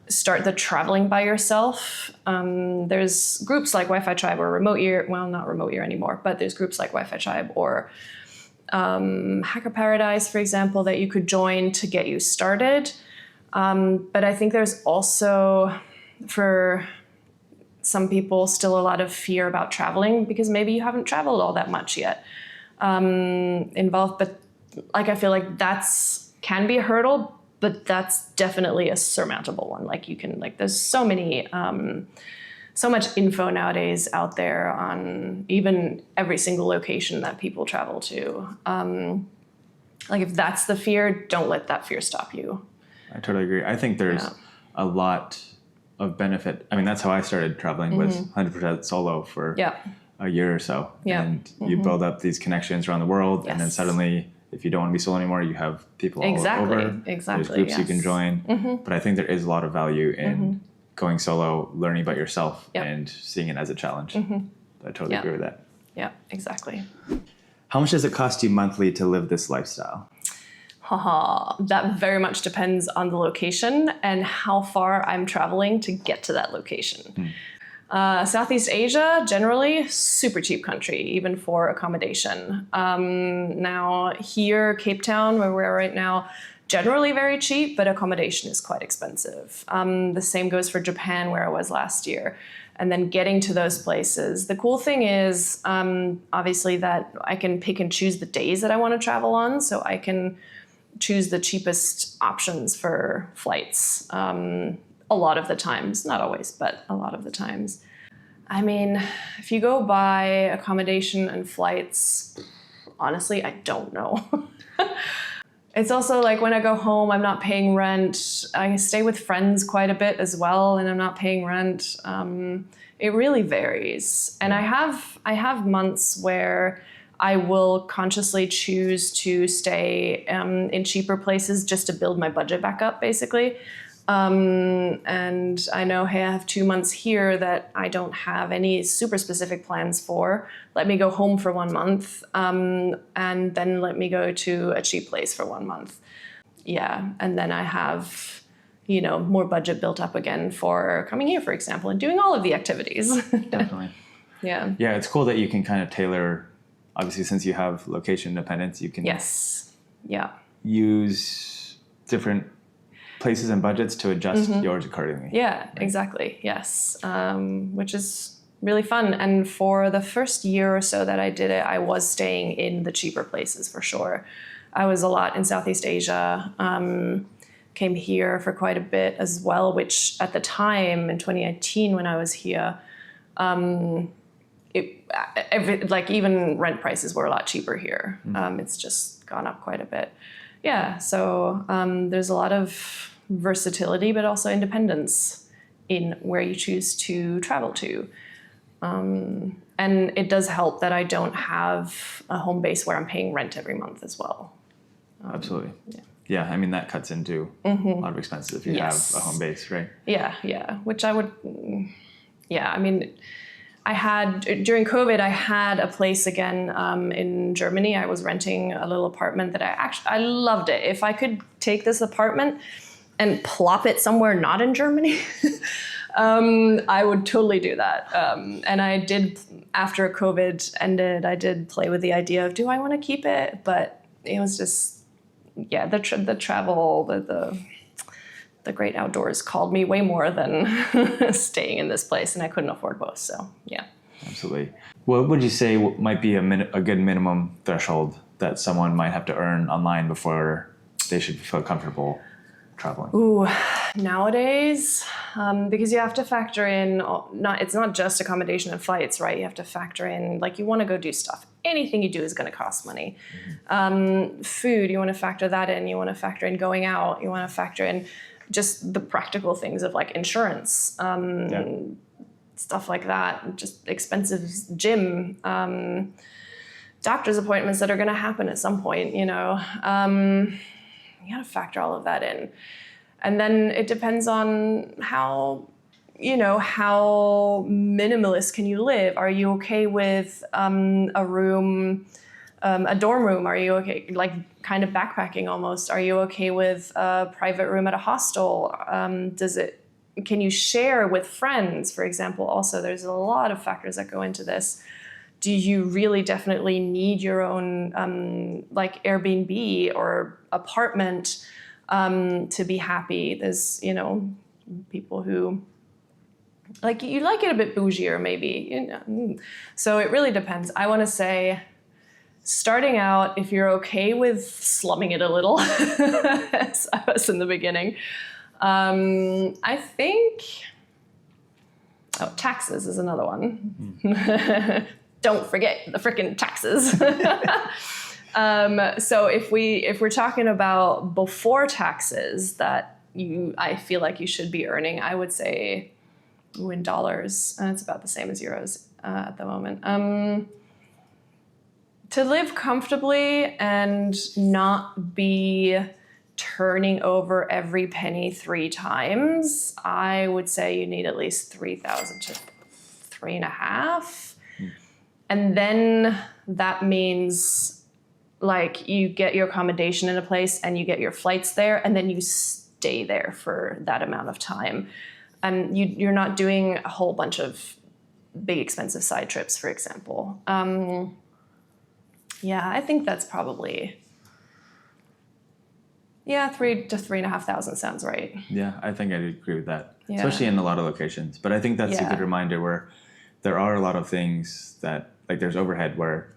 start the traveling by yourself. There's groups like Wi-Fi Tribe or Remote Year. Well, not Remote Year anymore, but there's groups like Wi-Fi Tribe or Hacker Paradise, for example, that you could join to get you started. But I think there's also, for some people, still a lot of fear about traveling because maybe you haven't traveled all that much yet involved. But I feel like can be a hurdle, but that's definitely a surmountable one. There's so much info nowadays out there on even every single location that people travel to. If that's the fear, don't let that fear stop you. I totally agree. I think there's a lot of benefit. I mean, that's how I started traveling, was 100% solo for a year or so. Yeah. And you build up these connections around the world. Yes. And then suddenly, if you don't want to be solo anymore, you have people all over. Exactly. There's groups you can join. But I think there is a lot of value in going solo, learning about yourself, and seeing it as a challenge. I totally agree with that. Yeah, exactly. How much does it cost you monthly to live this lifestyle? That very much depends on the location and how far I'm traveling to get to that location. Southeast Asia, generally, super cheap country, even for accommodation. Now here, Cape Town, where we're right now, generally very cheap, but accommodation is quite expensive. The same goes for Japan, where I was last year. And then getting to those places. The cool thing is, obviously, that I can pick and choose the days that I want to travel on, so I can choose the cheapest options for flights a lot of the times. Not always, but a lot of the times. I mean, if you go by accommodation and flights, honestly, I don't know. It's also like when I go home, I'm not paying rent. I stay with friends quite a bit as well, and I'm not paying rent. It really varies. And I have months where I will consciously choose to stay in cheaper places just to build my budget back up, basically. And I know, hey, I have 2 months here that I don't have any super specific plans for. Let me go home for 1 month, and then let me go to a cheap place for 1 month. Yeah, and then I have, more budget built up again for coming here, for example, and doing all of the activities. Definitely. Yeah. Yeah, it's cool that you can kind of tailor. Obviously, since you have location independence, you can use different places and budgets to adjust yours accordingly. Yeah, right? Exactly. Yes, which is really fun. And for the first year or so that I did it, I was staying in the cheaper places for sure. I was a lot in Southeast Asia, came here for quite a bit as well, which at the time in 2019 when I was here, even rent prices were a lot cheaper here. It's just gone up quite a bit. Yeah, so there's a lot of versatility, but also independence in where you choose to travel to. And it does help that I don't have a home base where I'm paying rent every month as well. Absolutely. Yeah, I mean, that cuts into a lot of expenses if you have a home base, right? Yeah, which I would, I mean, during COVID, I had a place again in Germany. I was renting a little apartment that I loved it. If I could take this apartment and plop it somewhere not in Germany, I would totally do that. And I did, after COVID ended, I did play with the idea of, do I want to keep it? But it was just, the travel, the great outdoors called me way more than staying in this place, and I couldn't afford both. So, yeah. Absolutely. What would you say might be a good minimum threshold that someone might have to earn online before they should feel comfortable traveling? Ooh, nowadays, because you have to factor in, it's not just accommodation and flights, right? You have to factor in, like, you want to go do stuff. Anything you do is going to cost money. Food, you want to factor that in. You want to factor in going out. You want to factor in just the practical things of like insurance, stuff like that, just expensive gym, doctor's appointments that are going to happen at some point, you know. You got to factor all of that in. And then it depends on how minimalist can you live? Are you okay with a room, a dorm room? Are you okay, like kind of backpacking almost? Are you okay with a private room at a hostel? Can you share with friends, for example? Also, there's a lot of factors that go into this. Do you really definitely need your own like Airbnb or apartment to be happy? There's, people who you like it a bit bougier maybe, So it really depends. I want to say, starting out, if you're okay with slumming it a little, as I was in the beginning, I think, taxes is another one. Don't forget the frickin' taxes. So if we're talking about before taxes that I feel like you should be earning, I would say in dollars, and it's about the same as euros at the moment. To live comfortably and not be turning over every penny 3 times, I would say you need at least 3,000 to 3,500. And then that means like you get your accommodation in a place and you get your flights there, and then you stay there for that amount of time. And you're not doing a whole bunch of big expensive side trips, for example. I think that's probably, 3,000 to 3,500 sounds right. Yeah, I think I'd agree with that, Yeah. especially in a lot of locations. But I think that's a good reminder where there are a lot of things that, like, there's overhead where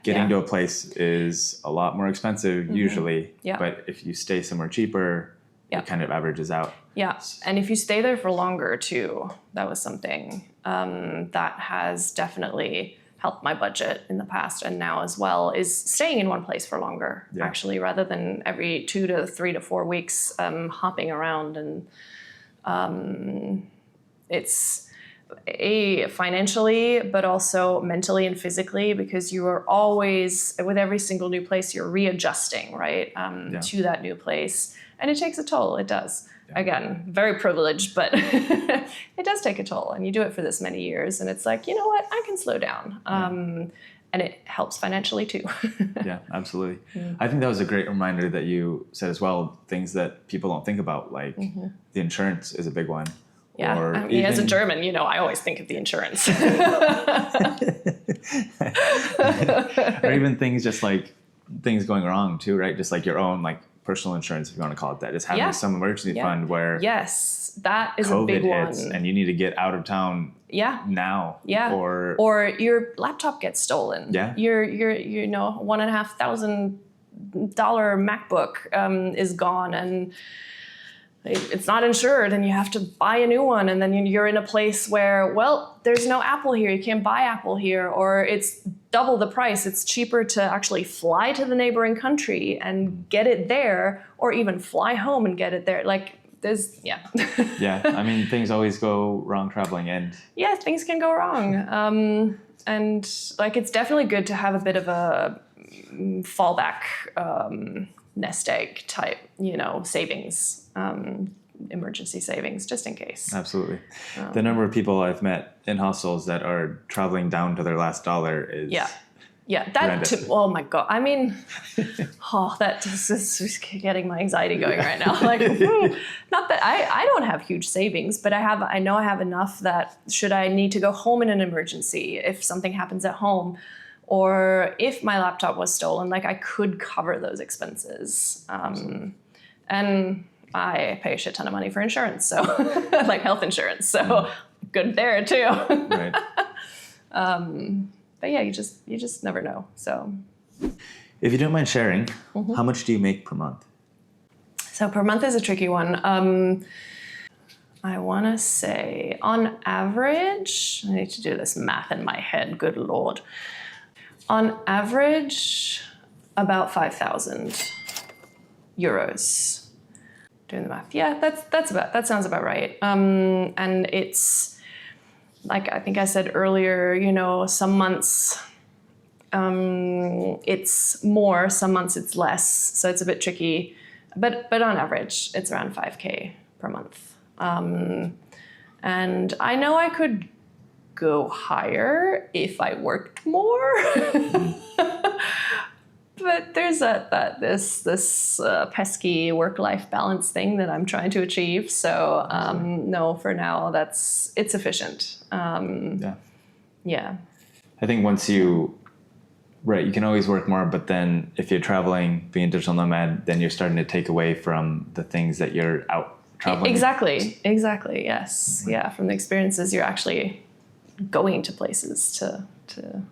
getting to a place is a lot more expensive usually. Yeah. But if you stay somewhere cheaper, it kind of averages out. Yeah, and if you stay there for longer too, that was something that has definitely helped my budget in the past and now as well, is staying in one place for longer, actually, rather than every 2 to 3 to 4 weeks hopping around. And it's financially, but also mentally and physically, because you are always, with every single new place, you're readjusting, right, to that new place. And it takes a toll, it does. Yeah. Again, very privileged, but it does take a toll, and you do it for this many years, and it's like, you know what, I can slow down. And it helps financially too. Yeah, absolutely. I think that was a great reminder that you said as well, things that people don't think about, like the insurance is a big one. Yeah, or I mean, as a German, I always think of the insurance. Or even things just like things going wrong too, right? Just like your own like personal insurance, if you want to call it that. Just having some emergency fund where that is COVID a big hits one. And you need to get out of town now. Yeah. Or your laptop gets stolen. Yeah. Your $1,500 MacBook is gone, and it's not insured and you have to buy a new one, and then you're in a place where, well, there's no Apple here, you can't buy Apple here, or it's double the price. It's cheaper to actually fly to the neighboring country and get it there, or even fly home and get it there. Like there's, yeah. Yeah, I mean, things always go wrong traveling, and yeah, things can go wrong. And like, it's definitely good to have a bit of a fallback, nest egg type, savings, emergency savings, just in case. Absolutely. The number of people I've met in hostels that are traveling down to their last dollar is oh my God. I mean, that is getting my anxiety going right now. Like, not that I don't have huge savings, but I know I have enough that should I need to go home in an emergency, if something happens at home, or if my laptop was stolen, like I could cover those expenses. And I pay a shit ton of money for insurance, so like health insurance, so good there too. Right. But yeah, you just never know. So, if you don't mind sharing, how much do you make per month? So per month is a tricky one. I want to say on average, I need to do this math in my head. Good Lord. On average, about 5,000 euros. Doing the math. Yeah, that sounds about right. And it's like I think I said earlier, some months it's more, some months it's less. So it's a bit tricky. But on average, it's around 5K per month. And I know I could go higher if I worked more. But there's this pesky work-life balance thing that I'm trying to achieve. So no, for now it's efficient. Yeah. I think once you can always work more, but then if you're traveling, being a digital nomad, then you're starting to take away from the things that you're out traveling. Exactly. Yes. Mm-hmm. Yeah. From the experiences you're actually going to places to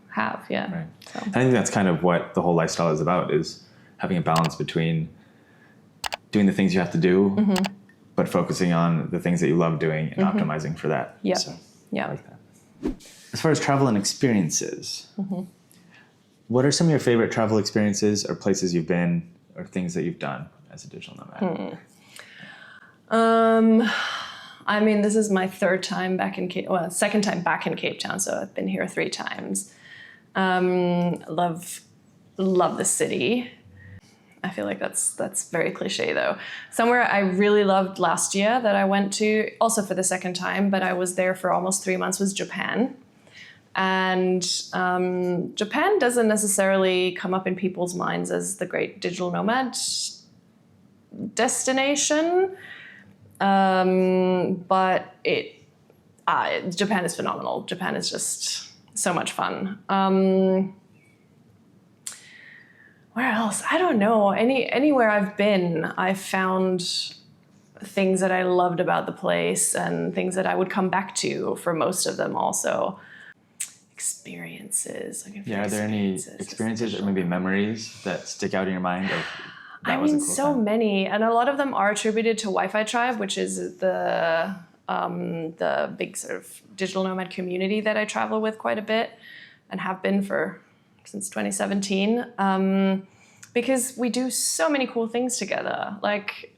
have. Yeah. Right. So. I think that's kind of what the whole lifestyle is about, is having a balance between doing the things you have to do, but focusing on the things that you love doing and optimizing for that. Yeah. So, yeah. I like that. As far as travel and experiences, what are some of your favorite travel experiences or places you've been or things that you've done as a digital nomad? I mean, this is my second time back in Cape Town, so I've been here 3 times. Love the city. I feel like that's very cliche though. Somewhere I really loved last year that I went to, also for the second time, but I was there for almost 3 months, was Japan. And Japan doesn't necessarily come up in people's minds as the great digital nomad destination. But Japan is phenomenal. Japan is just so much fun. Where else? I don't know. Anywhere I've been, I've found things that I loved about the place and things that I would come back to for most of them also. Experiences. Are there any experiences or maybe memories that stick out in your mind of so many, and a lot of them are attributed to Wi-Fi Tribe, which is the big sort of digital nomad community that I travel with quite a bit and have been since 2017. Because we do so many cool things together. Like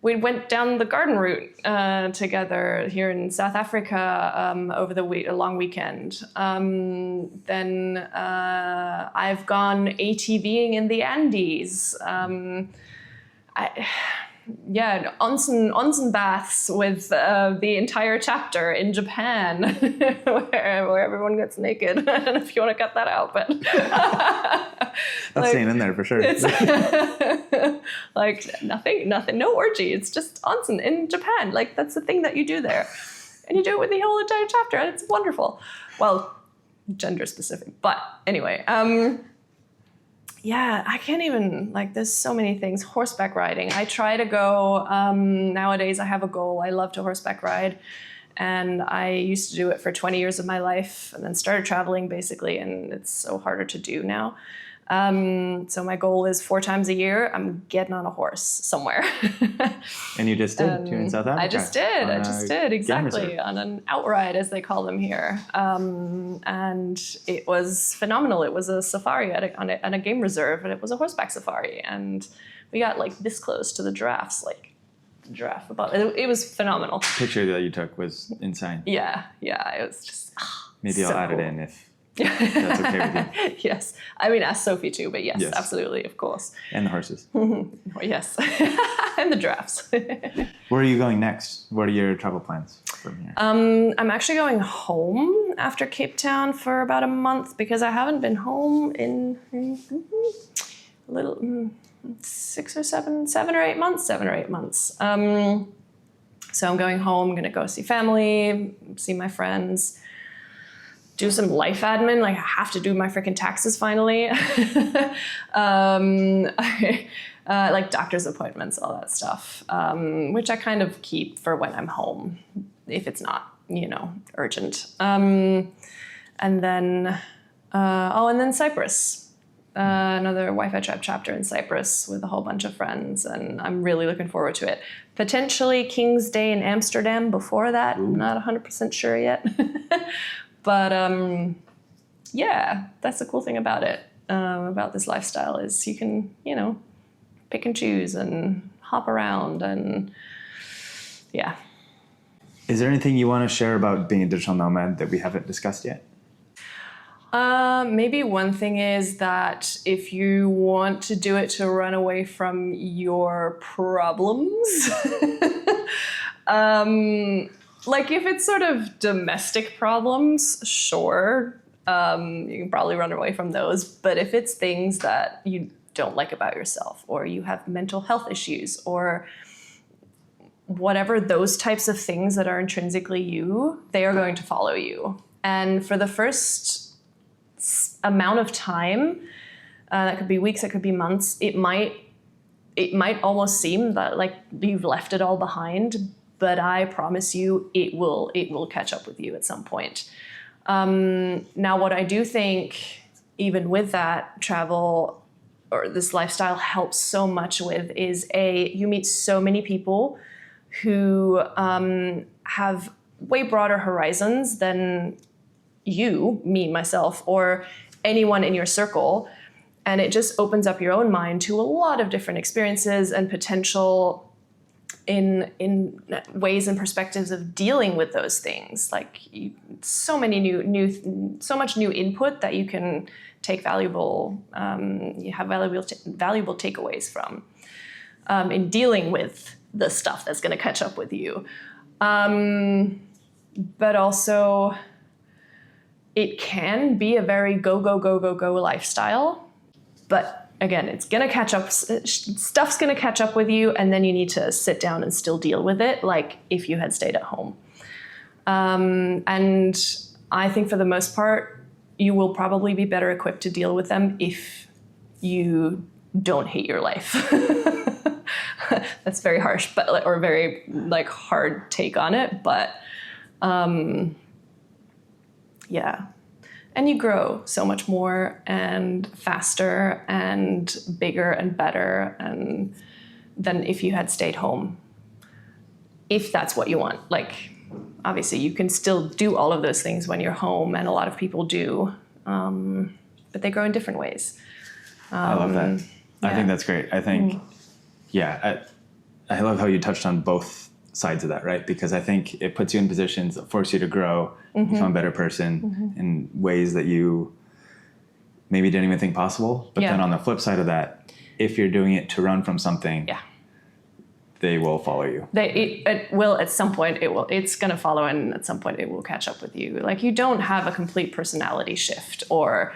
we went down the garden route together here in South Africa over a long weekend. Then I've gone ATVing in the Andes. Onsen baths with the entire chapter in Japan, where everyone gets naked. I don't know if you want to cut that out, but that's staying in there for sure. Like nothing, no orgy. It's just onsen in Japan. Like that's the thing that you do there, and you do it with the whole entire chapter, and it's wonderful. Well, gender specific, but anyway. Yeah, I can't even, there's so many things. Horseback riding. I try to go, nowadays I have a goal. I love to horseback ride. And I used to do it for 20 years of my life and then started traveling basically, and it's so harder to do now. So my goal is 4 times a year, I'm getting on a horse somewhere. And you just did, in South Africa. I just did, exactly, on an outride, as they call them here. And it was phenomenal. It was a safari on a game reserve, and it was a horseback safari. And we got like this close to the giraffes, like the giraffe above. It was phenomenal. The picture that you took was insane. Yeah, it was just maybe I'll add it in if that's okay with you. Yes. I mean, ask Sophie too, but yes, absolutely, of course. And the horses. Yes. And the giraffes. Where are you going next? What are your travel plans from here? I'm actually going home after Cape Town for about a month because I haven't been home in a little 7 or 8 months. So I'm going home, I'm going to go see family, see my friends, do some life admin. Like I have to do my freaking taxes finally. Like doctor's appointments, all that stuff, which I kind of keep for when I'm home, if it's not, urgent. And then Cyprus. Another Wi-Fi Tribe chapter in Cyprus with a whole bunch of friends, and I'm really looking forward to it. Potentially King's Day in Amsterdam before that. Ooh. I'm not 100% sure yet. But that's the cool thing about it, about this lifestyle is you can, pick and choose and hop around and yeah. Is there anything you want to share about being a digital nomad that we haven't discussed yet? Maybe one thing is that if you want to do it to run away from your problems, like if it's sort of domestic problems, sure, you can probably run away from those. But if it's things that you don't like about yourself, or you have mental health issues, or whatever those types of things that are intrinsically you, they are going to follow you. And for the first amount of time, that could be weeks, it could be months, it might almost seem that like you've left it all behind, but I promise you it will catch up with you at some point. Now what I do think, even with that, travel or this lifestyle helps so much with is you meet so many people who have way broader horizons than you, me, myself, or anyone in your circle. And it just opens up your own mind to a lot of different experiences and potential in ways and perspectives of dealing with those things. Like so much new input that you can take valuable takeaways from in dealing with the stuff that's going to catch up with you. But also, it can be a very go lifestyle. But again, it's going to catch up. Stuff's going to catch up with you, and then you need to sit down and still deal with it, like if you had stayed at home. And I think for the most part, you will probably be better equipped to deal with them if you don't hate your life. That's very harsh, or very like hard take on it, but yeah. And you grow so much more and faster and bigger and better than if you had stayed home. If that's what you want. Like, obviously, you can still do all of those things when you're home, and a lot of people do, but they grow in different ways. I love that. Yeah. I think that's great. I think, I love how you touched on both sides of that, right? Because I think it puts you in positions that force you to grow, become a better person in ways that you maybe didn't even think possible. But then on the flip side of that, if you're doing it to run from something, they will follow you. It will at some point. It's going to follow, and at some point it will catch up with you. Like you don't have a complete personality shift or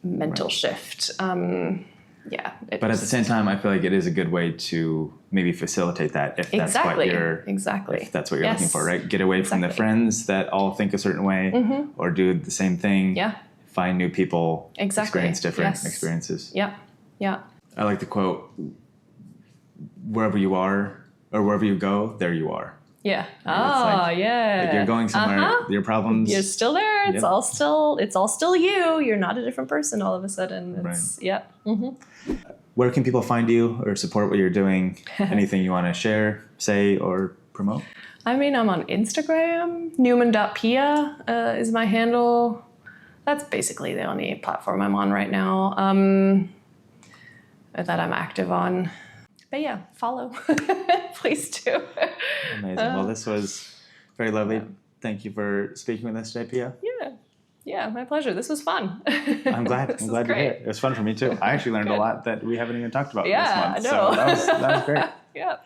mental shift. But at the same time, I feel like it is a good way to maybe facilitate that if that's what you're looking for, right? Get away from the friends that all think a certain way or do the same thing. Yeah. Find new people. Experience different experiences. Yeah. Yeah. I like the quote, wherever you are or wherever you go, there you are. Yeah. Like you're going somewhere, your problems. You're still there. there. It's all still you. You're not a different person all of a sudden. Yeah. Mm-hmm. Where can people find you or support what you're doing? Anything you want to share, say, or promote? I mean, I'm on Instagram. Newman.pia is my handle. That's basically the only platform I'm on right now that I'm active on. But yeah, follow. Please do. Amazing. Well, this was very lovely. Yeah. Thank you for speaking with us today, Pia. Yeah, my pleasure. This was fun. I'm glad. I'm glad to hear it. It was fun for me too. I actually learned a lot that we haven't even talked about this month. I know. So that was great. Yeah.